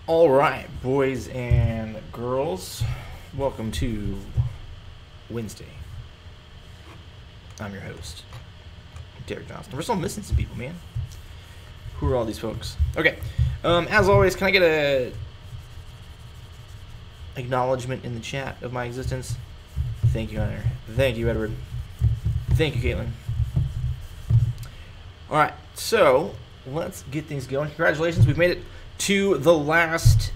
All right, boys and girls, welcome to Wednesday. I'm your host, Derek Johnson. We're still missing some people, man. Who are all these folks? Okay, as always, can I get a acknowledgement in the chat of my existence? Thank you, Hunter. Thank you, Edward. Thank you, Caitlin. All right, so let's get things going. Congratulations, we've made it to the last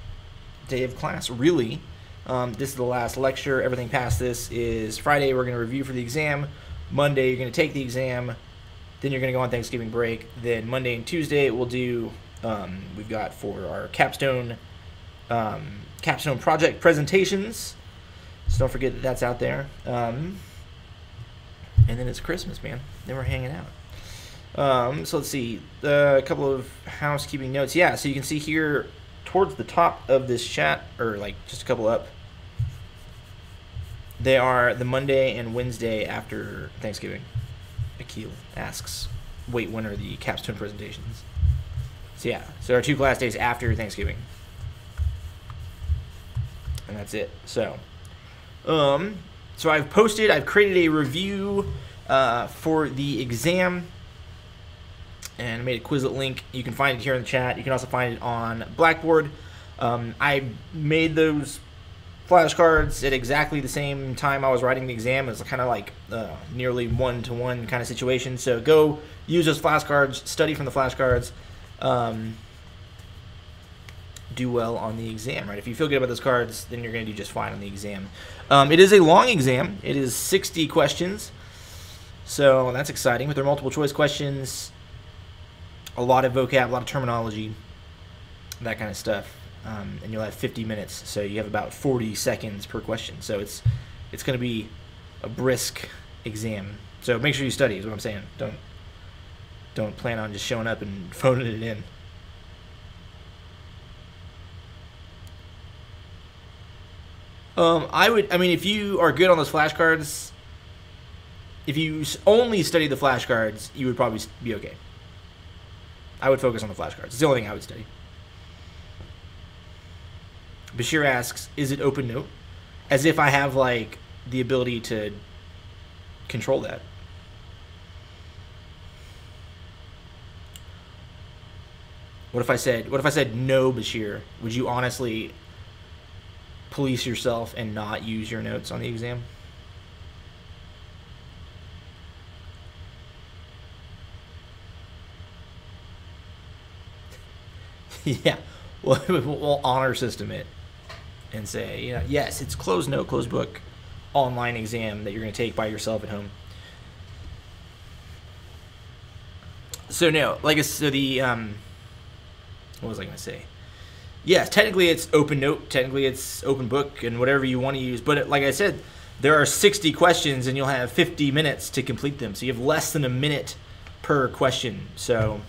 day of class, really. This is the last lecture. Everything past this is Friday. We're going to review for the exam. Monday, you're going to take the exam. Then you're going to go on Thanksgiving break. Then Monday and Tuesday, we'll do, we've got for our capstone project presentations. So don't forget that that's out there. And then it's Christmas, man. Then we're hanging out. So let's see, a couple of housekeeping notes. Yeah, so you can see here towards the top of this chat, or like just a couple up, they are the Monday and Wednesday after Thanksgiving. Akil asks, wait, when are the capstone presentations? So yeah, so our 2 class days after Thanksgiving. And that's it. So I've created a review for the exam, and I made a Quizlet link. You can find it here in the chat. You can also find it on Blackboard. I made those flashcards at exactly the same time I was writing the exam. It's kind of like nearly one-to-one kind of situation. So go use those flashcards, study from the flashcards, do well on the exam, right? If you feel good about those cards, then you're going to do just fine on the exam. It is a long exam. It is 60 questions. So that's exciting. With their multiple choice questions, a lot of vocab, a lot of terminology, that kind of stuff, and you'll have 50 minutes, so you have about 40 seconds per question. So it's going to be a brisk exam. So make sure you study, is what I'm saying. Don't plan on just showing up and phoning it in. I mean, if you are good on those flashcards, if you only study the flashcards, you would probably be okay. I would focus on the flashcards. It's the only thing I would study. Bashir asks, is it open note? As if I have, like, the ability to control that. What if I said no, Bashir? Would you honestly police yourself and not use your notes on the exam? Yeah, we'll honor system it and say, you know, yes, it's closed note, closed book, online exam that you're going to take by yourself at home. So no, what was I going to say? Yes, technically it's open note, technically it's open book, and whatever you want to use. But like I said, there are 60 questions, and you'll have 50 minutes to complete them. So you have less than a minute per question. So,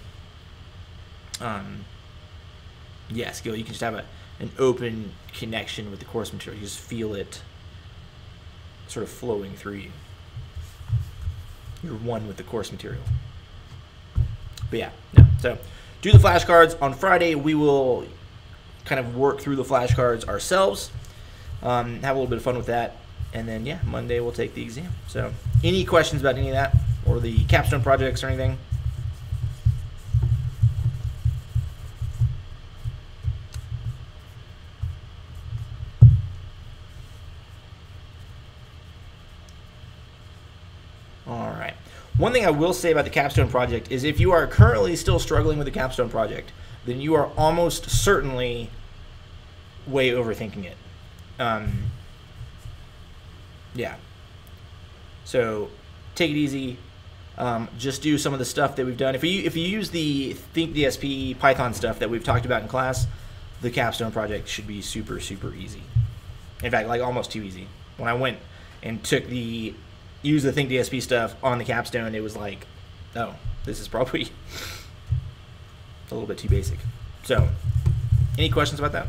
yes, you can just have an open connection with the course material. You just feel it sort of flowing through you. You're one with the course material. But yeah, no. So do the flashcards. On Friday, we will kind of work through the flashcards ourselves, have a little bit of fun with that, and then, yeah, Monday we'll take the exam. So any questions about any of that or the capstone projects or anything? All right. One thing I will say about the capstone project is if you are currently still struggling with the capstone project, then you are almost certainly way overthinking it. Yeah. So take it easy. Just do some of the stuff that we've done. If you use the ThinkDSP Python stuff that we've talked about in class, the capstone project should be super, super easy. In fact, like almost too easy. When I went and used the ThinkDSP stuff on the capstone, it was like, oh, this is probably a little bit too basic. So, any questions about that?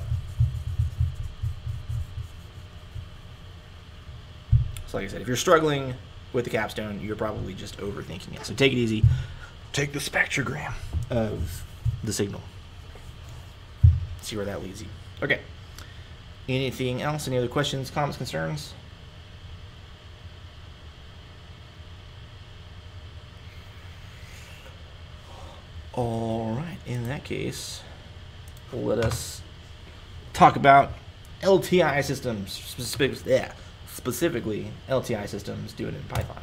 So like I said, if you're struggling with the capstone, you're probably just overthinking it. So take it easy. Take the spectrogram of the signal. see where that leads you. Okay. Anything else? Any other questions, comments, concerns? All right. In that case, let us talk about LTI systems, specifically LTI systems, do it in Python.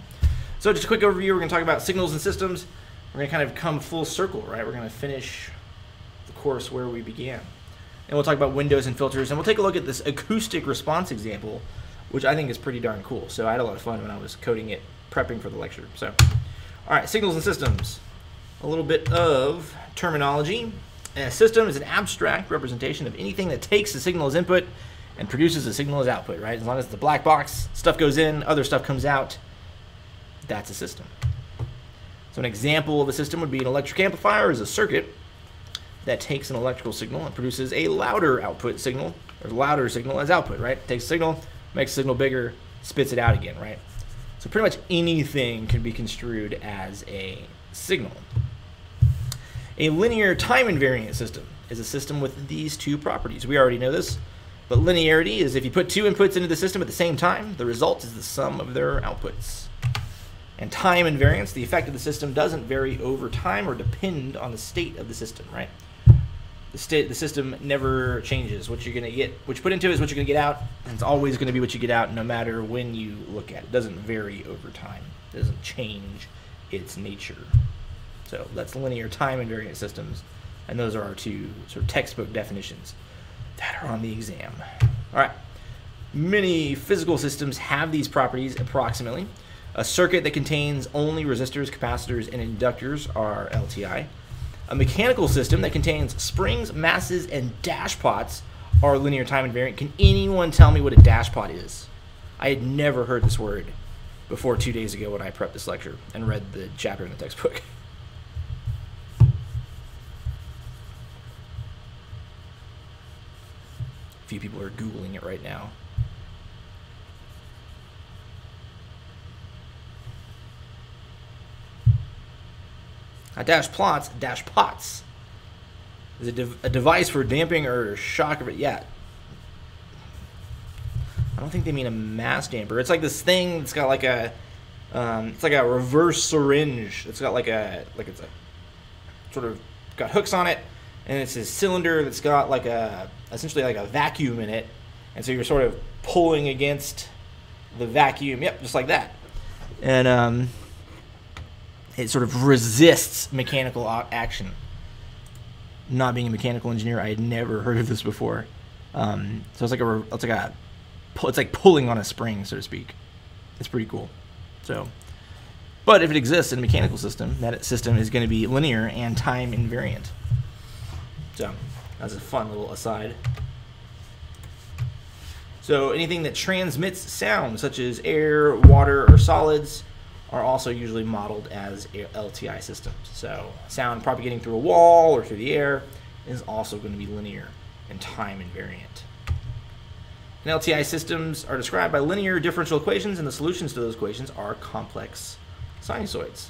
So just a quick overview, we're going to talk about signals and systems. We're going to kind of come full circle, right? We're going to finish the course where we began. And we'll talk about windows and filters, and we'll take a look at this acoustic response example, which I think is pretty darn cool. So I had a lot of fun when I was coding it, prepping for the lecture. So, all right, signals and systems. A little bit of terminology. A system is an abstract representation of anything that takes a signal as input and produces a signal as output, right? As long as it's a black box, stuff goes in, other stuff comes out, that's a system. So an example of a system would be an electric amplifier is a circuit that takes an electrical signal and produces a louder output signal, or louder signal as output, right? Takes a signal, makes the signal bigger, spits it out again, right? So pretty much anything can be construed as a signal. A linear time invariant system is a system with these two properties. We already know this, but linearity is if you put two inputs into the system at the same time, the result is the sum of their outputs. And time invariance, the effect of the system doesn't vary over time or depend on the state of the system, right? The system never changes. What you're going to get, what you put into it is what you're going to get out, and it's always going to be what you get out no matter when you look at it. It doesn't vary over time. It doesn't change its nature. So that's linear time invariant systems, and those are our two sort of textbook definitions that are on the exam. All right. Many physical systems have these properties approximately. A circuit that contains only resistors, capacitors, and inductors are LTI. A mechanical system that contains springs, masses, and dashpots are linear time invariant. Can anyone tell me what a dashpot is? I had never heard this word before 2 days ago when I prepped this lecture and read the chapter in the textbook. A few people are Googling it right now. Dashpots is a device for damping or shock. Yeah. I don't think they mean a mass damper. It's like this thing that's got like a, it's like a reverse syringe. It's got it's a sort of got hooks on it, and it's a cylinder that's got like essentially like a vacuum in it, and so you're sort of pulling against the vacuum. Yep, just like that, and it sort of resists mechanical action. Not being a mechanical engineer, I had never heard of this before. So it's like pulling on a spring, so to speak. It's pretty cool. So, but if it exists in a mechanical system, that system is going to be linear and time invariant. So that's a fun little aside. So anything that transmits sound, such as air, water, or solids, are also usually modeled as LTI systems. So sound propagating through a wall or through the air is also going to be linear and time invariant. And LTI systems are described by linear differential equations, and the solutions to those equations are complex sinusoids.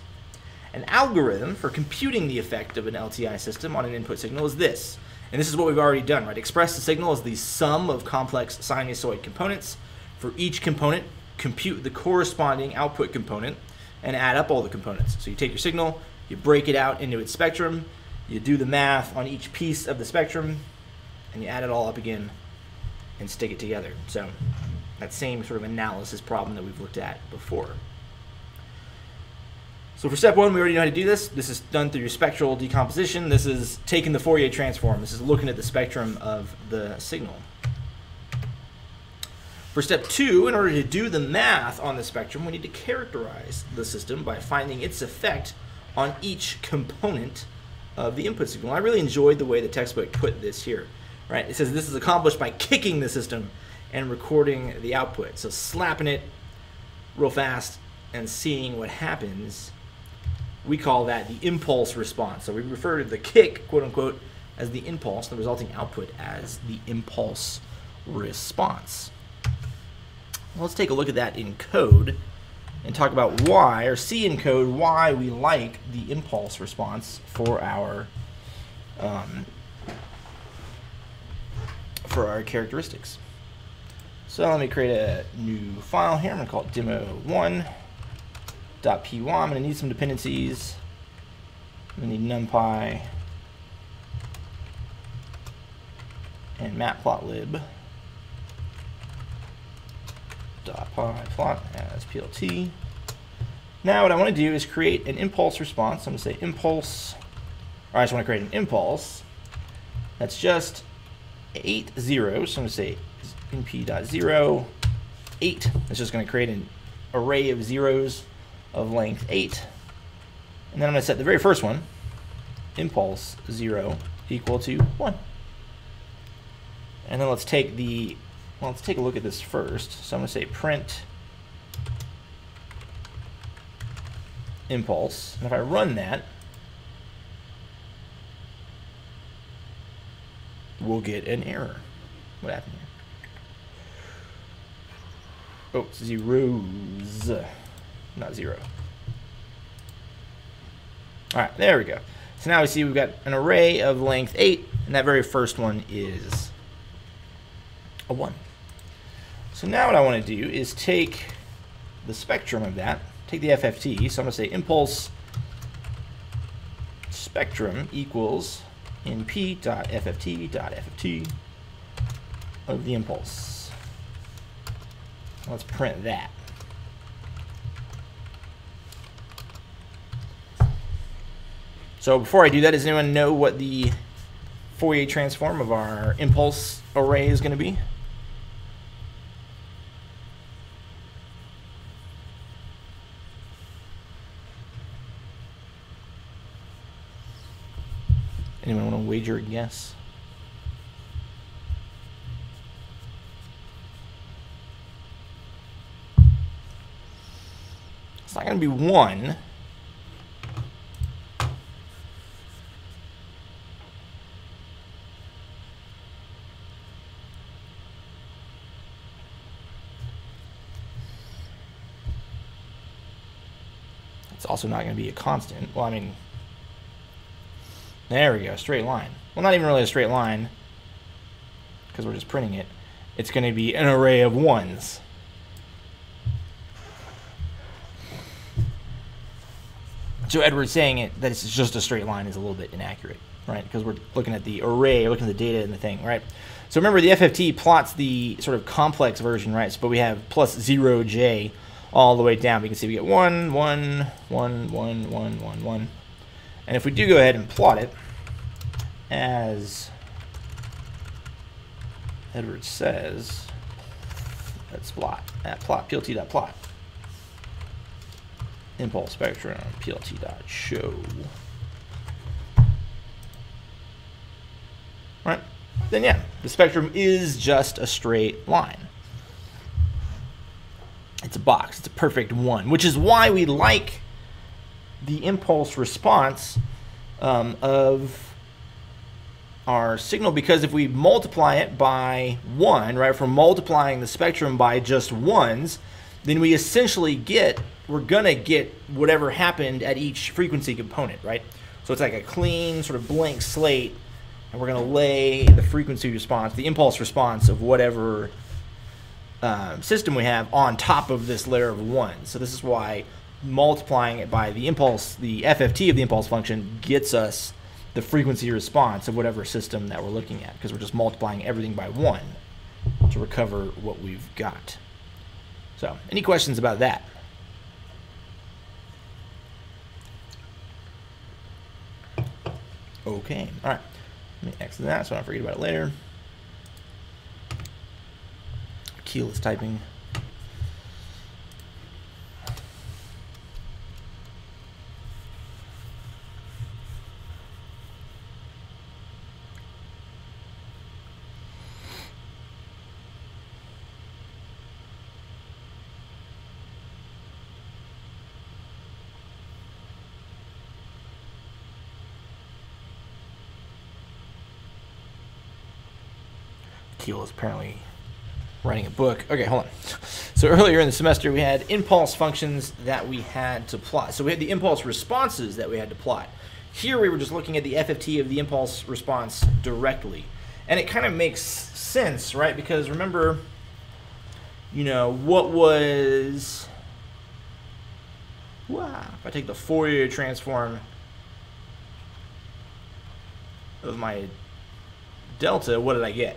An algorithm for computing the effect of an LTI system on an input signal is this. And this is what we've already done, right? Express the signal as the sum of complex sinusoid components. For each component, compute the corresponding output component and add up all the components. So you take your signal, you break it out into its spectrum, you do the math on each piece of the spectrum, and you add it all up again and stick it together. So that same sort of analysis problem that we've looked at before. So for step one, we already know how to do this. This is done through spectral decomposition. This is taking the Fourier transform. This is looking at the spectrum of the signal. For step two, in order to do the math on the spectrum, we need to characterize the system by finding its effect on each component of the input signal. I really enjoyed the way the textbook put this here. Right? It says this is accomplished by kicking the system and recording the output. So slapping it real fast and seeing what happens, we call that the impulse response. So we refer to the kick, quote unquote, as the impulse, the resulting output as the impulse response. Let's take a look at that in code and talk about why, or see in code why we like the impulse response for our for our characteristics. So let me create a new file here. I'm going to call it demo1.py. I'm going to need some dependencies. I'm going to need numpy and matplotlib. .pyplot as plt. Now what I want to do is create an impulse response. I'm going to say impulse, or I just want to create an impulse that's just 8 zeros. So I'm going to say np.0 8. It's just going to create an array of zeros of length 8. And then I'm going to set the very first one, impulse 0 equal to 1. And then let's take a look at this first. So I'm going to say print impulse. And if I run that, we'll get an error. What happened here? Oh, zeros, not 0. All right, there we go. So now we see we've got an array of length 8, and that very first one is a 1. So now what I want to do is take the spectrum of that, take the FFT. So I'm going to say impulse spectrum equals np.fft.fft of the impulse. Let's print that. So before I do that, does anyone know what the Fourier transform of our impulse array is going to be? Anyone want to wager a guess? It's not going to be 1. It's also not going to be a constant. Well, I mean, there we go, straight line. Well, not even really a straight line, because we're just printing it. It's going to be an array of 1s. So Edward saying that it's just a straight line is a little bit inaccurate, right? Because we're looking at the array, looking at the data in the thing, right? So remember, the FFT plots the sort of complex version, right? But we have plus 0j all the way down. We can see we get 1, 1, 1, 1, 1, 1, 1. And if we do go ahead and plot it, as Edward says, let's plot at plot plt.plot impulse spectrum plt.show. Right? Then yeah, the spectrum is just a straight line. It's a box. It's a perfect 1, which is why we like the impulse response of our signal, because if we multiply it by 1, right, if we're multiplying the spectrum by just 1s, then we essentially we're going to get whatever happened at each frequency component, right? So it's like a clean sort of blank slate, and we're going to lay the frequency response, the impulse response of whatever system we have on top of this layer of 1. So this is why multiplying it by the impulse, the FFT of the impulse function, gets us the frequency response of whatever system that we're looking at, because we're just multiplying everything by 1 to recover what we've got. So, any questions about that? Okay, all right. Let me exit that so I don't forget about it later. Keyless typing. Keel is apparently writing a book. Okay, hold on. So earlier in the semester, we had impulse functions that we had to plot. So we had the impulse responses that we had to plot. Here we were just looking at the FFT of the impulse response directly. And it kind of makes sense, right? Because remember, you know, what was... Wow. If I take the Fourier transform of my delta, what did I get?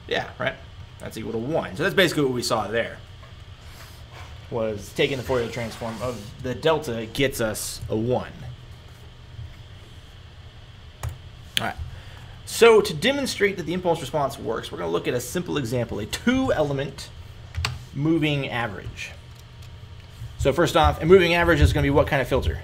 Yeah, right? That's equal to 1. So that's basically what we saw there. Was taking the Fourier transform of the delta gets us a 1. All right. So to demonstrate that the impulse response works, we're going to look at a simple example, a 2-element moving average. So first off, a moving average is going to be what kind of filter?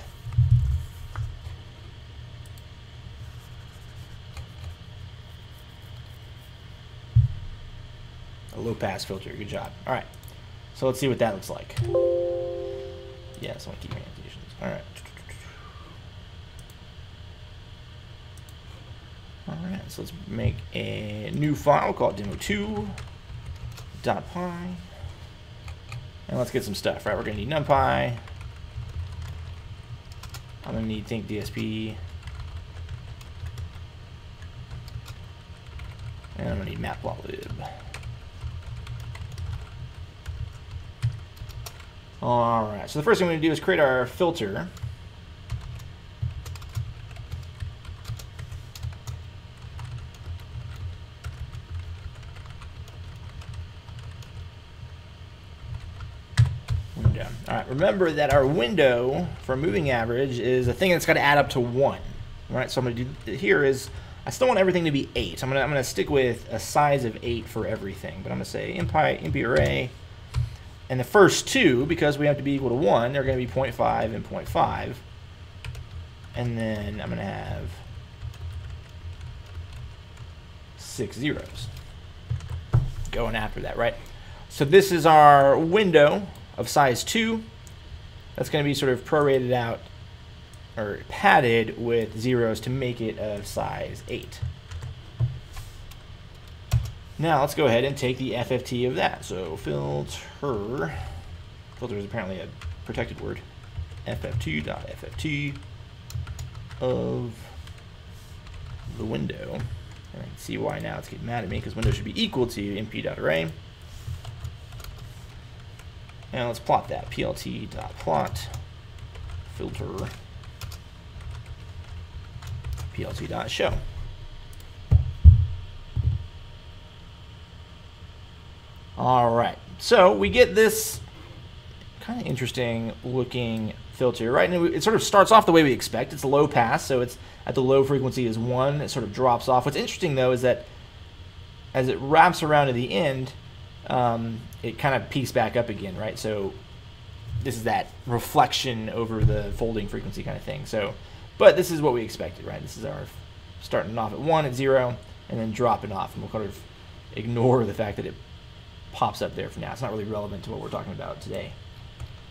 A low-pass filter. Good job. All right. So let's see what that looks like. Yeah, so I want to keep my annotations. All right. All right, so let's make a new file called demo2.py. And let's get some stuff, right? We're going to need NumPy. I'm going to need ThinkDSP. And I'm going to need matplotlib. All right, so the first thing we're going to do is create our filter. Window. All right, remember that our window for a moving average is a thing that's got to add up to 1. All right, so I'm going to do here is I still want everything to be 8. I'm going to stick with a size of 8 for everything, but I'm going to say imp array. And the first 2, because we have to be equal to 1, they're going to be 0.5 and 0.5. And then I'm going to have 6 zeros going after that, right? So this is our window of size 2. That's going to be sort of prorated out or padded with zeros to make it of size 8. Now let's go ahead and take the FFT of that. So filter is apparently a protected word. FFT of the window. And I can see why now it's getting mad at me, because window should be equal to mp.array. And let's plot that. plt.plot filter plt.show. All right, so we get this kind of interesting looking filter, right? And it sort of starts off the way we expect. It's a low pass, so it's at the low frequency is 1. It sort of drops off. What's interesting, though, is that as it wraps around to the end, it kind of peaks back up again, right? So this is that reflection over the folding frequency kind of thing. So, but this is what we expected, right? This is our starting off at 1 at 0, and then dropping off. And we'll kind of ignore the fact that it pops up there for now. It's not really relevant to what we're talking about today.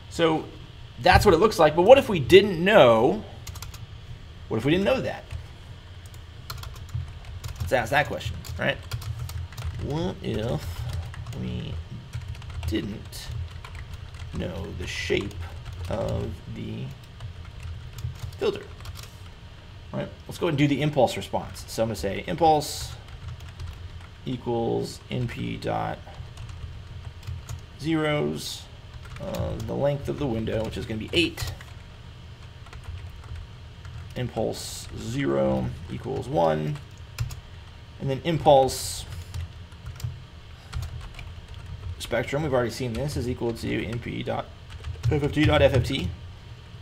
So that's what it looks like. But what if we didn't know? What if we didn't know that? Let's ask that question, right? What if we didn't know the shape of the filter? All right, let's go ahead and do the impulse response. So I'm going to say impulse equals np dot zeros, the length of the window, which is going to be 8. Impulse 0 equals 1. And then impulse spectrum, we've already seen this, is equal to np.fft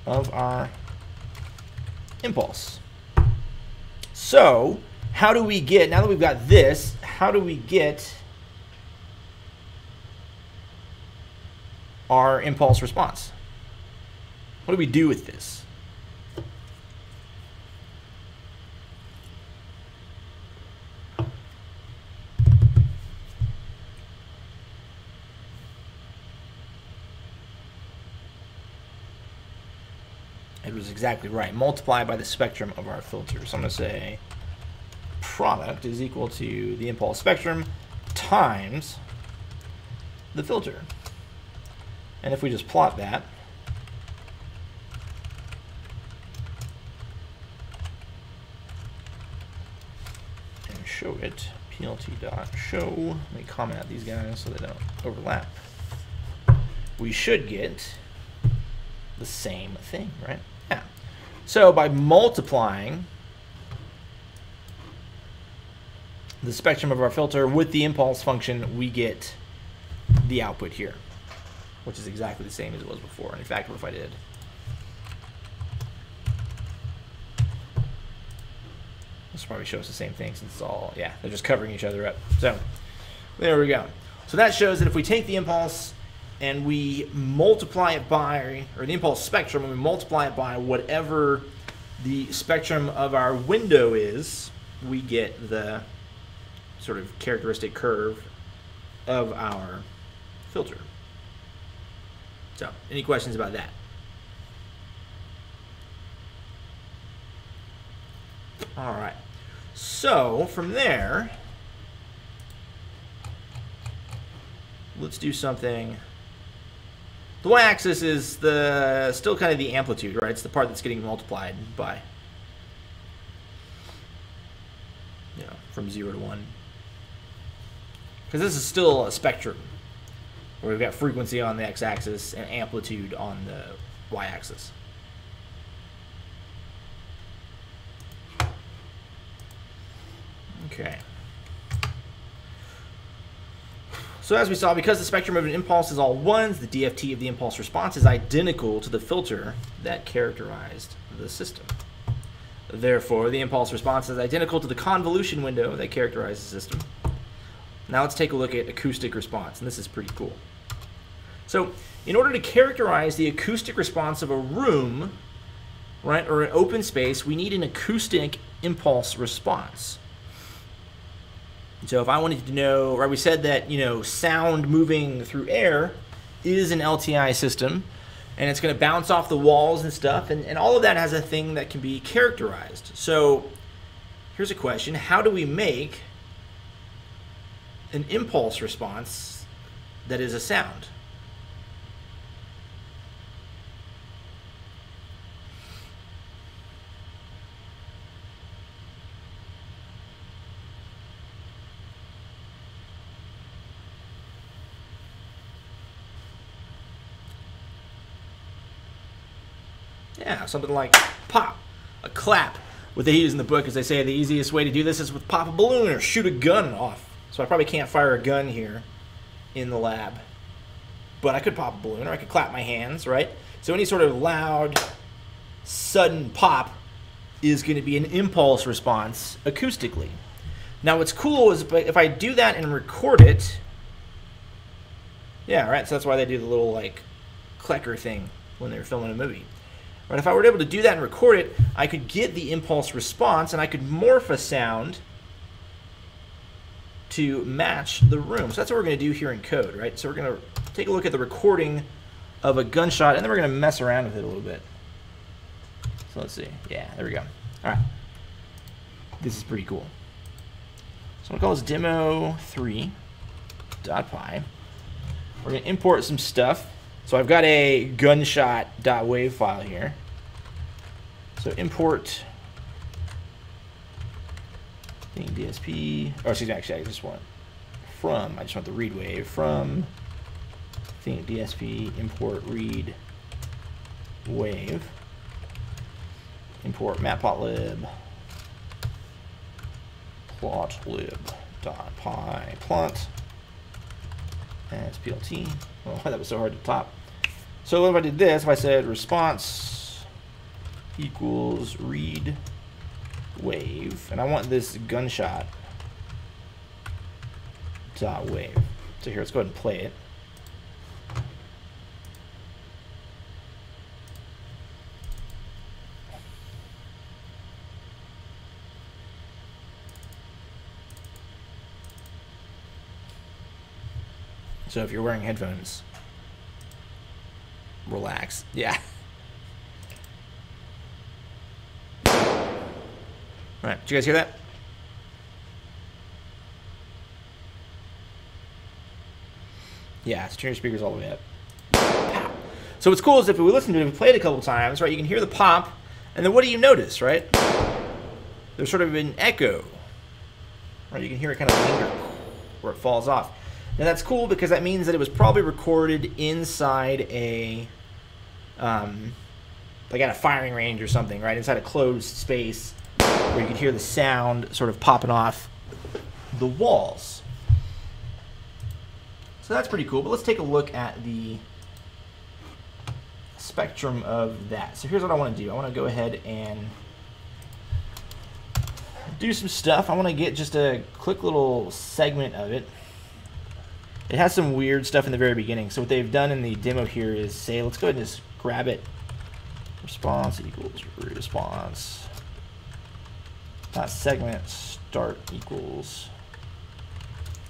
of our impulse. So how do we get, now that we've got this, how do we get our impulse response? What do we do with this? It was exactly right. Multiply by the spectrum of our filter. So I'm going to say product is equal to the impulse spectrum times the filter. And if we just plot that, show it, plt.show, let me comment out these guys so they don't overlap. We should get the same thing, right? Yeah. So by multiplying the spectrum of our filter with the impulse function, we get the output here, which is exactly the same as it was before. And in fact, what if I did? This will probably show us the same thing since it's all, yeah, they're just covering each other up. So there we go. So that shows that if we take the impulse and we multiply it by, or the impulse spectrum, and we multiply it by whatever the spectrum of our window is, we get the sort of characteristic curve of our filter. So, any questions about that? All right. So, from there, let's do something. The y-axis is still kind of the amplitude, right? It's the part that's getting multiplied by, from 0 to 1. Because this is still a spectrum, where we've got frequency on the x-axis and amplitude on the y-axis. Okay. So as we saw, because the spectrum of an impulse is all ones, the DFT of the impulse response is identical to the filter that characterized the system. Therefore, the impulse response is identical to the convolution window that characterized the system. Now let's take a look at acoustic response, and this is pretty cool. So in order to characterize the acoustic response of a room, right, or an open space, we need an acoustic impulse response. So if I wanted to know, right, we said that, sound moving through air is an LTI system, and it's going to bounce off the walls and stuff, and all of that has a thing that can be characterized. So here's a question: how do we make an impulse response that is a sound? Yeah, something like pop, a clap. What they use in the book is they say the easiest way to do this is with pop a balloon or shoot a gun off. So I probably can't fire a gun here in the lab. But I could pop a balloon, or I could clap my hands, right? So any sort of loud, sudden pop is going to be an impulse response acoustically. Now what's cool is if I do that and record it, yeah, right, so that's why they do the little like clicker thing when they're filming a movie. Right, if I were able to do that and record it, I could get the impulse response, and I could morph a sound to match the room. So that's what we're going to do here in code, right? So we're going to take a look at the recording of a gunshot, and then we're going to mess around with it a little bit. So let's see. Yeah, there we go. All right. This is pretty cool. So I'm going to call this demo3.py. We're going to import some stuff. So I've got a gunshot.wave file here. So import thing DSP, or excuse me, actually I just want the read wave from thing DSP, import read wave, import matplotlib, plotlib.py plot. As PLT. Oh, that was so hard to top. So if I did this, if I said response equals read wave, and I want this gunshot dot wave. So here, let's go ahead and play it. So if you're wearing headphones, relax. Yeah. All right, did you guys hear that? Yeah, so turn your speakers all the way up. So what's cool is if we listen to it, if we play it a couple times, right, you can hear the pop, and then what do you notice, right? There's sort of an echo, Right, you can hear it kind of linger where it falls off. Now that's cool because that means that it was probably recorded inside a, like at a firing range or something, right? Inside a closed space where you could hear the sound sort of popping off the walls. So that's pretty cool, but let's take a look at the spectrum of that. So here's what I want to do. I want to go ahead and do some stuff. I want to get just a quick little segment of it. It has some weird stuff in the very beginning. So what they've done in the demo here is say, let's go ahead and just grab it. Response equals response. Not segment, start equals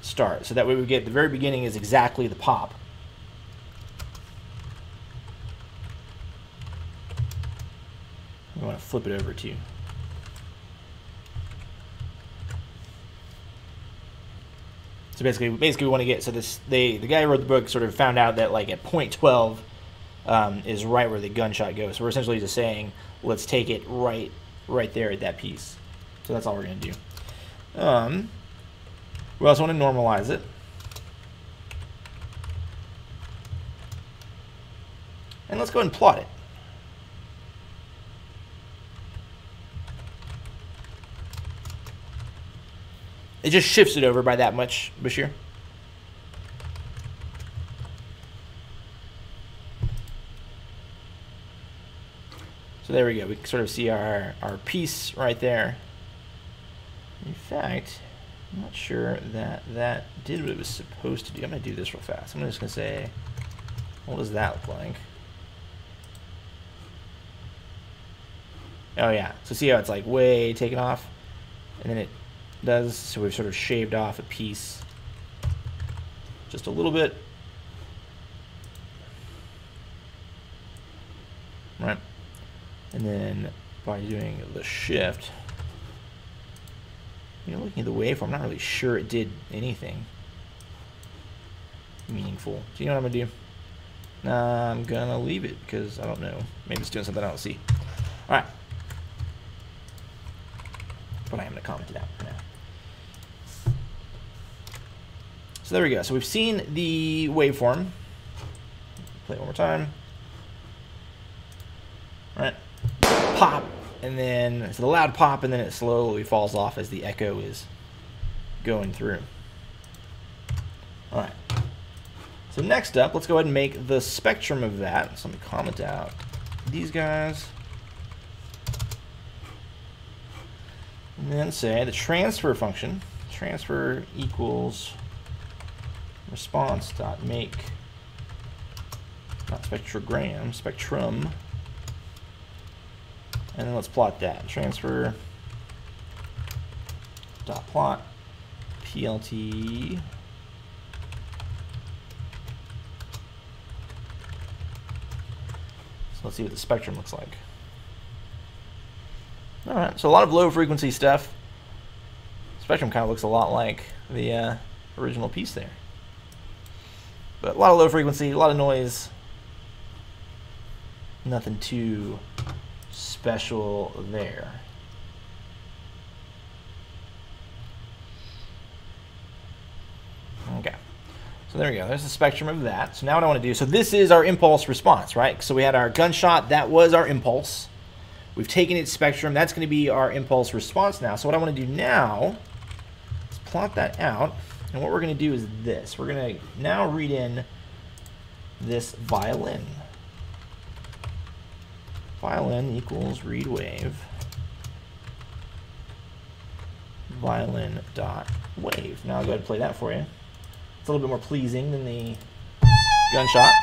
start. So that way we get the very beginning is exactly the pop. We want to flip it over too. So basically we want to get, so this, the guy who wrote the book sort of found out that like at point 12 is right where the gunshot goes. So we're essentially just saying, let's take it right there at that piece. So that's all we're going to do. We also want to normalize it. And let's go ahead and plot it. It just shifts it over by that much, Bashir. So there we go. We can sort of see our piece right there. In fact, I'm not sure that that did what it was supposed to do. I'm going to do this real fast. I'm just going to say, what does that look like? Oh yeah. So see how it's like way taken off? And then it does, so we've sort of shaved off a piece just a little bit, right? And then by doing the shift, looking at the waveform, I'm not really sure it did anything meaningful. So you know what I'm gonna do? I'm gonna leave it because I don't know. Maybe it's doing something I don't see. All right, but I am gonna comment it out for now. So there we go. So we've seen the waveform. Play it one more time. All right. Pop, and then it's a loud pop, and then it slowly falls off as the echo is going through. All right. So next up, let's go ahead and make the spectrum of that. So let me comment out these guys. And then say the transfer function. Transfer equals response dot make, not spectrogram, spectrum, and then let's plot that. Transfer dot plot plt so let's see what the spectrum looks like. All right, so a lot of low frequency stuff. Spectrum kind of looks a lot like the original piece there. But a lot of low frequency, a lot of noise. Nothing too special there. Okay. So there we go. There's the spectrum of that. So now what I want to do, so this is our impulse response, right? So we had our gunshot. That was our impulse. We've taken its spectrum. That's going to be our impulse response now. So what I want to do now is plot that out. And what we're going to do is this. We're going to now read in this violin. Violin equals read wave. Violin dot wave. Now I'll go ahead and play that for you. It's a little bit more pleasing than the gunshot.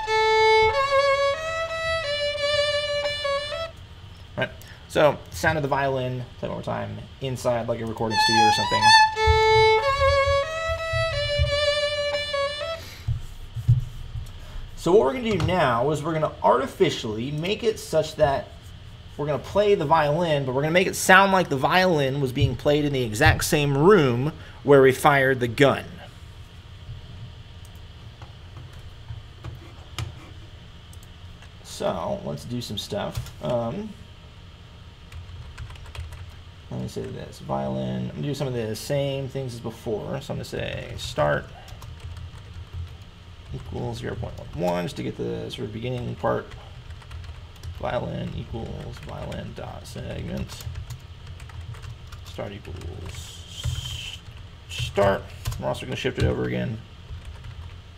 Right. So sound of the violin, play one more time, inside like a recording studio or something. So what we're going to do now is we're going to artificially make it such that we're going to play the violin, but we're going to make it sound like the violin was being played in the exact same room where we fired the gun. So let's do some stuff. Let me say this, violin. I'm going to do some of the same things as before. So I'm going to say start equals 0.11 just to get the sort of beginning part. Violin equals violin dot segment. Start equals start. We're also going to shift it over again.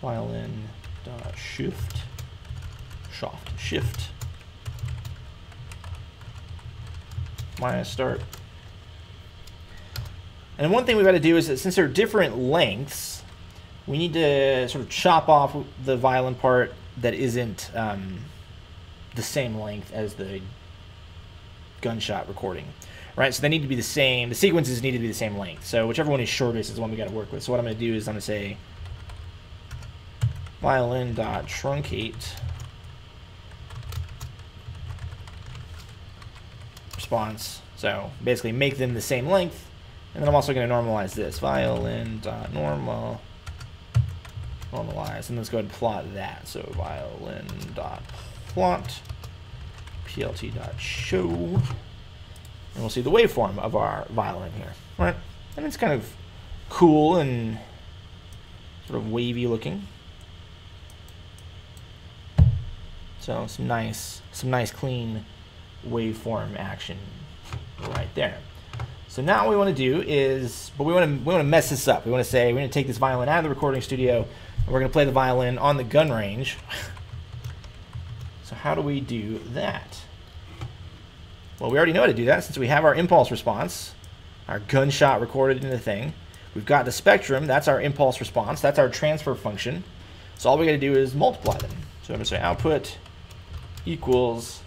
Violin dot shift. Shift. Minus start. And one thing we've got to do is that since they're different lengths, we need to sort of chop off the violin part that isn't the same length as the gunshot recording, right? So they need to be the same. The sequences need to be the same length. So whichever one is shortest is the one we got to work with. So what I'm going to do is I'm going to say violin dot truncate response. So basically make them the same length. And then I'm also going to normalize this. Violin dot normalize. And let's go ahead and plot that. So violin dot plot plt dot show. And we'll see the waveform of our violin here. All right. And it's kind of cool and sort of wavy looking. So some nice clean waveform action right there. So now what we want to do is, but we want to mess this up. We want to say we're going to take this violin out of the recording studio and we're going to play the violin on the gun range. So how do we do that? Well, we already know how to do that since we have our impulse response, our gunshot recorded in the thing. We've got the spectrum, that's our impulse response, that's our transfer function. So all we got to do is multiply them. So I'm going to say output equals,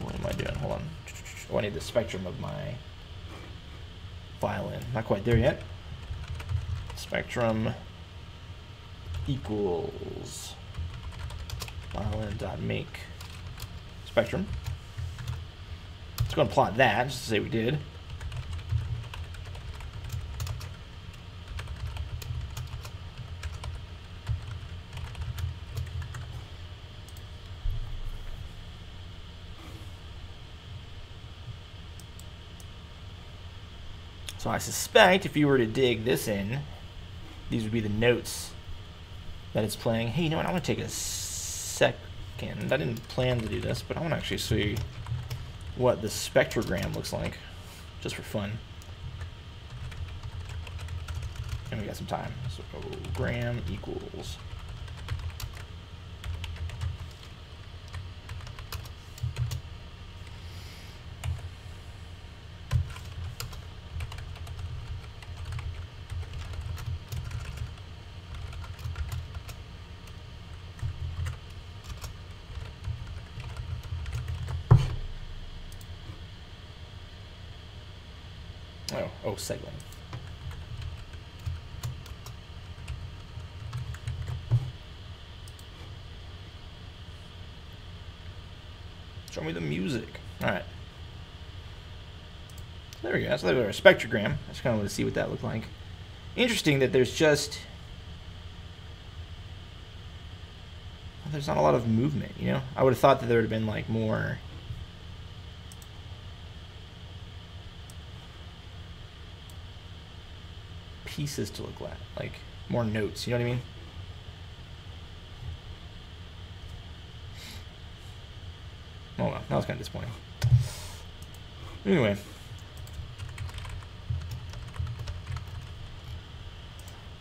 what am I doing? Hold on. Oh, I need the spectrum of my violin. Not quite there yet. Spectrum equals violin.make spectrum. Let's go and plot that just to say we did. So I suspect if you were to dig this in, these would be the notes that it's playing. Hey, you know what? I want to take a second. I didn't plan to do this, but I want to actually see what the spectrogram looks like, just for fun. And we got some time. So gram equals. Oh, seg length. Show me the music. All right. There we go. That's like our spectrogram. I just kind of want to see what that looked like. Interesting that there's just, well, there's not a lot of movement, you know? I would have thought that there would have been like more pieces to look at, like more notes, you know what I mean? Oh well, that was kind of disappointing. Anyway.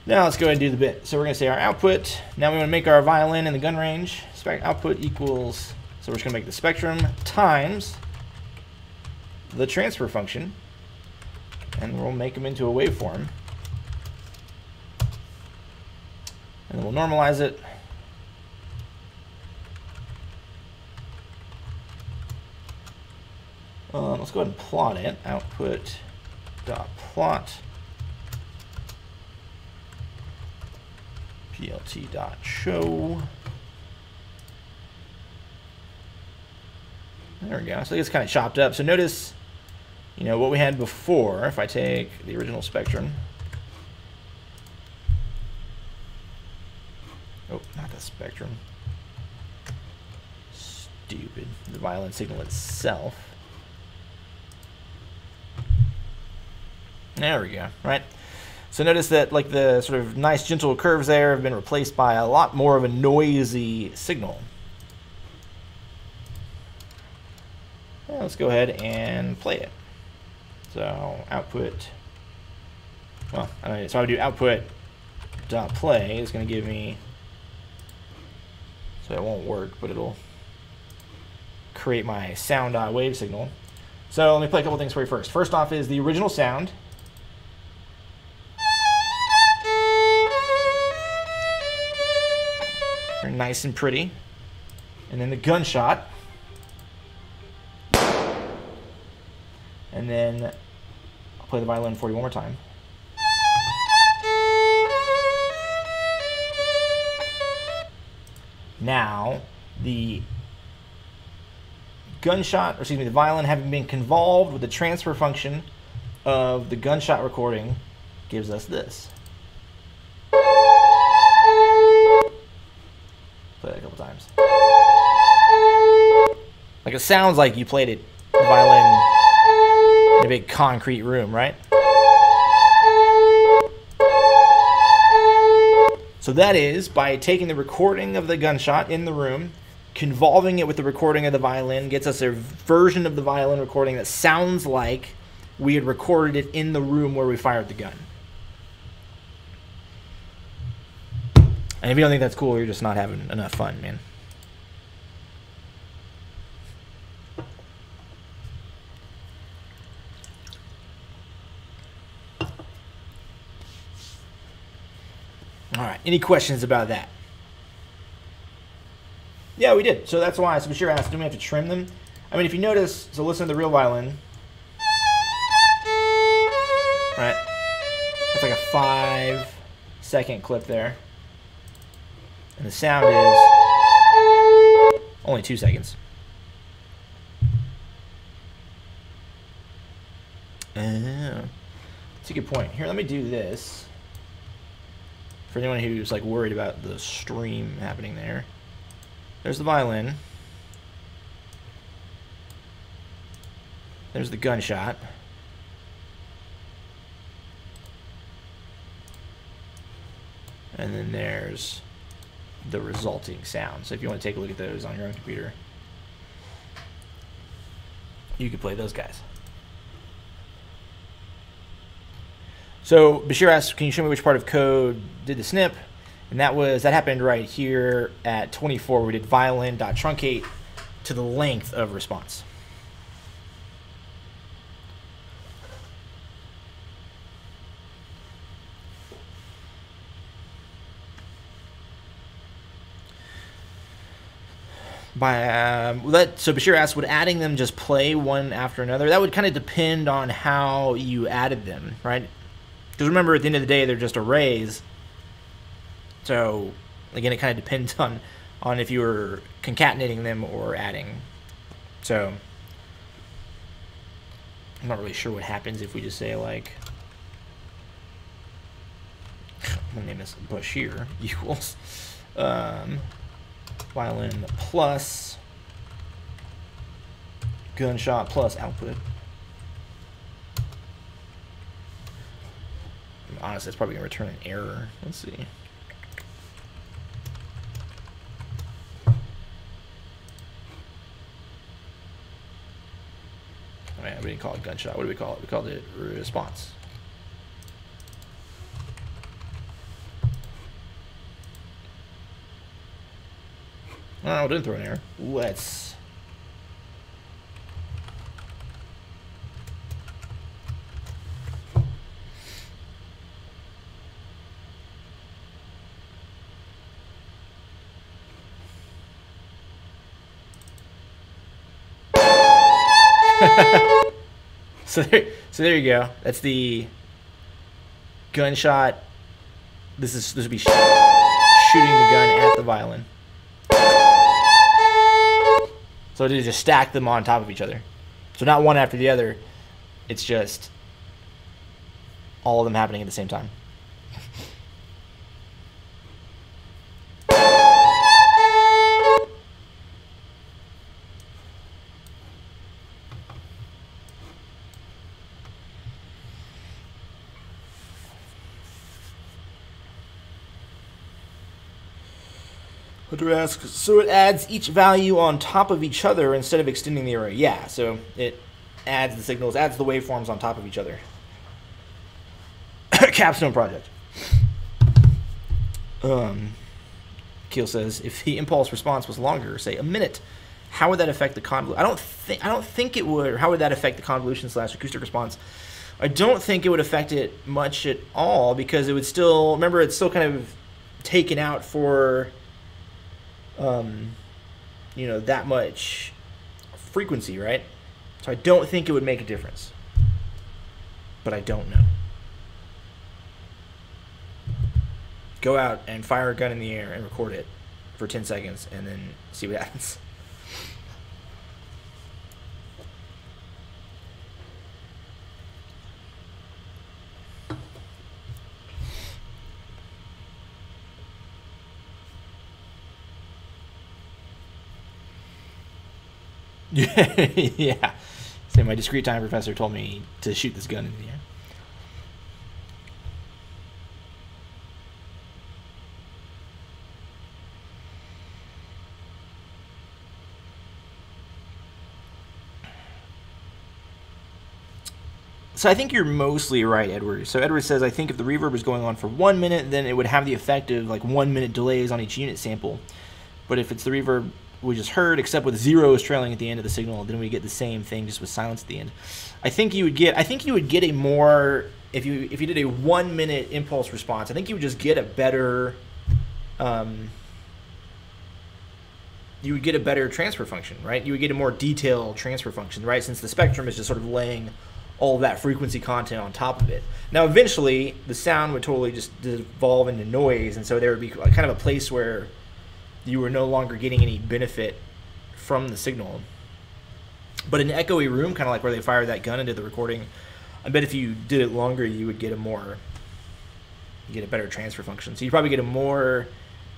Now let's go ahead and do the bit. So we're going to say our output. Now we want to make our violin in the gun range. Output equals, so we're just going to make the spectrum times the transfer function. And we'll make them into a waveform. And then we'll normalize it. Let's go ahead and plot it. Output dot plot plt dot show. There we go. So it's kind of chopped up. So notice, you know, what we had before. If I take the original spectrum. Oh, not the spectrum. Stupid. The violin signal itself. There we go, right? So notice that like the sort of nice gentle curves there have been replaced by a lot more of a noisy signal. Yeah, let's go ahead and play it. So output, well, so I would do output dot play is going to give me, so it won't work, but it'll create my sound wave signal. So let me play a couple things for you first. First off is the original sound. Very nice and pretty. And then the gunshot. And then I'll play the violin for you one more time. Now, the gunshot, or excuse me, the violin having been convolved with the transfer function of the gunshot recording gives us this. Play that a couple times. Like it sounds like you played it, the violin, in a big concrete room, right? So that is by taking the recording of the gunshot in the room, convolving it with the recording of the violin, gets us a version of the violin recording that sounds like we had recorded it in the room where we fired the gun. And if you don't think that's cool, you're just not having enough fun, man. All right, any questions about that? Yeah, we did. So that's why. So Bashir asked, do we have to trim them? I mean, if you notice, so listen to the real violin. Right? That's like a 5-second clip there. And the sound is only 2 seconds. That's a good point. Here, let me do this. For anyone who's like worried about the stream happening there. There's the violin. There's the gunshot. And then there's the resulting sound. So if you want to take a look at those on your own computer, you can play those guys. So Bashir asks, can you show me which part of code did the snip? And that happened right here at 24, where we did violin.truncate to the length of response. So Bashir asks, would adding them just play one after another? That would kind of depend on how you added them, right? Because remember, at the end of the day, they're just arrays. So, again, it kind of depends on if you were concatenating them or adding. So, I'm not really sure what happens if we just say, like, my name is Bashir equals violin plus gunshot plus output. Honestly, it's probably going to return an error. Let's see. Oh, yeah, we didn't call it gunshot. What do we call it? We called it response. Oh, it didn't throw an error. Let's... So there you go. That's the gunshot. This would be shooting the gun at the violin. So it just stack them on top of each other. So not one after the other. It's just all of them happening at the same time. Hunter asks, so it adds each value on top of each other instead of extending the array. Yeah, so it adds the signals, adds the waveforms on top of each other. Capstone project. Keel says, if the impulse response was longer, say a minute, how would that affect the convolution? I don't think it would. Or how would that affect the convolution / acoustic response? I don't think it would affect it much at all, because it would still, remember, it's still kind of taken out for, you know, that much frequency, right? So I don't think it would make a difference, but I don't know. Go out and fire a gun in the air and record it for 10 seconds and then see what happens. Yeah. So my discrete time professor told me to shoot this gun in the air. So I think you're mostly right, Edward. So Edward says, I think if the reverb was going on for 1 minute, then it would have the effect of like 1 minute delays on each unit sample. But if it's the reverb we just heard, except with zeros trailing at the end of the signal, then we get the same thing, just with silence at the end. I think you would get a more, if you did a 1 minute impulse response, I think you would just get a better transfer function, right? You would get a more detailed transfer function, right? Since the spectrum is just sort of laying all of that frequency content on top of it. Now, eventually, the sound would totally just devolve into noise, and so there would be kind of a place where you were no longer getting any benefit from the signal. But in an echoey room, kind of like where they fired that gun into the recording, I bet if you did it longer, you would get a better transfer function. So you probably get a more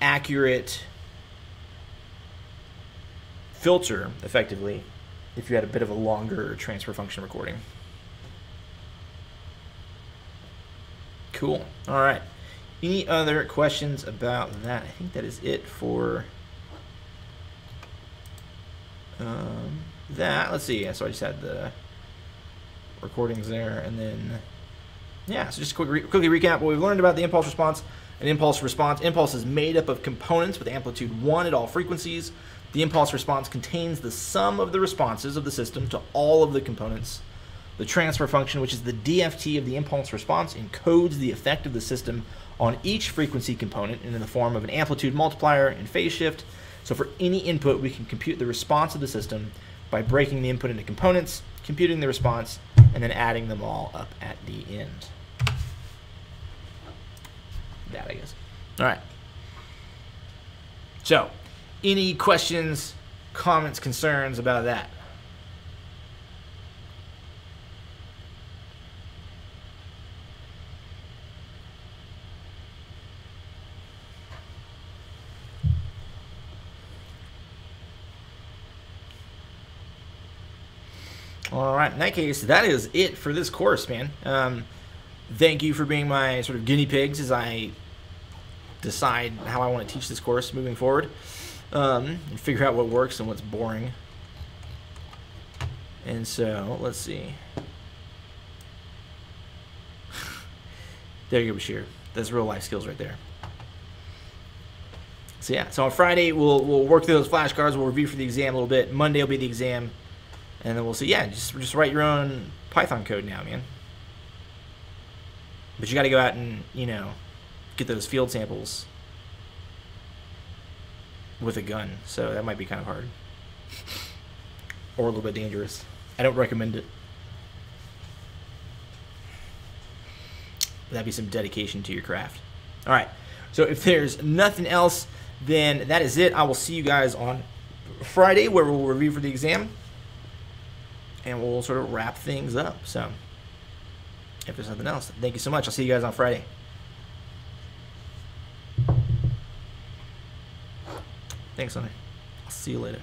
accurate filter, effectively, if you had a bit of a longer transfer function recording. Cool. All right. Any other questions about that? I think that is it for that. Let's see. So I just had the recordings there, and then yeah. So just quickly recap what we've learned about the impulse response. An impulse response. Impulse is made up of components with amplitude 1 at all frequencies. The impulse response contains the sum of the responses of the system to all of the components. The transfer function, which is the DFT of the impulse response, encodes the effect of the system on each frequency component in the form of an amplitude multiplier and phase shift. So for any input, we can compute the response of the system by breaking the input into components, computing the response, and then adding them all up at the end. That, I guess. All right. So, any questions, comments, concerns about that? All right, in that case, that is it for this course, man. Thank you for being my sort of guinea pigs as I decide how I want to teach this course moving forward, and figure out what works and what's boring. And so, let's see. There you go, Bashir. That's real life skills right there. So yeah, so on Friday we'll work through those flashcards. We'll review for the exam a little bit. Monday will be the exam. And then we'll see, yeah, just write your own Python code now, man. But you got to go out and, you know, get those field samples with a gun. So that might be kind of hard. Or a little bit dangerous. I don't recommend it. But that'd be some dedication to your craft. All right. So if there's nothing else, then that is it. I will see you guys on Friday, where we'll review for the exam. And we'll sort of wrap things up. So, if there's nothing else, thank you so much. I'll see you guys on Friday. Thanks, Sonny. I'll see you later.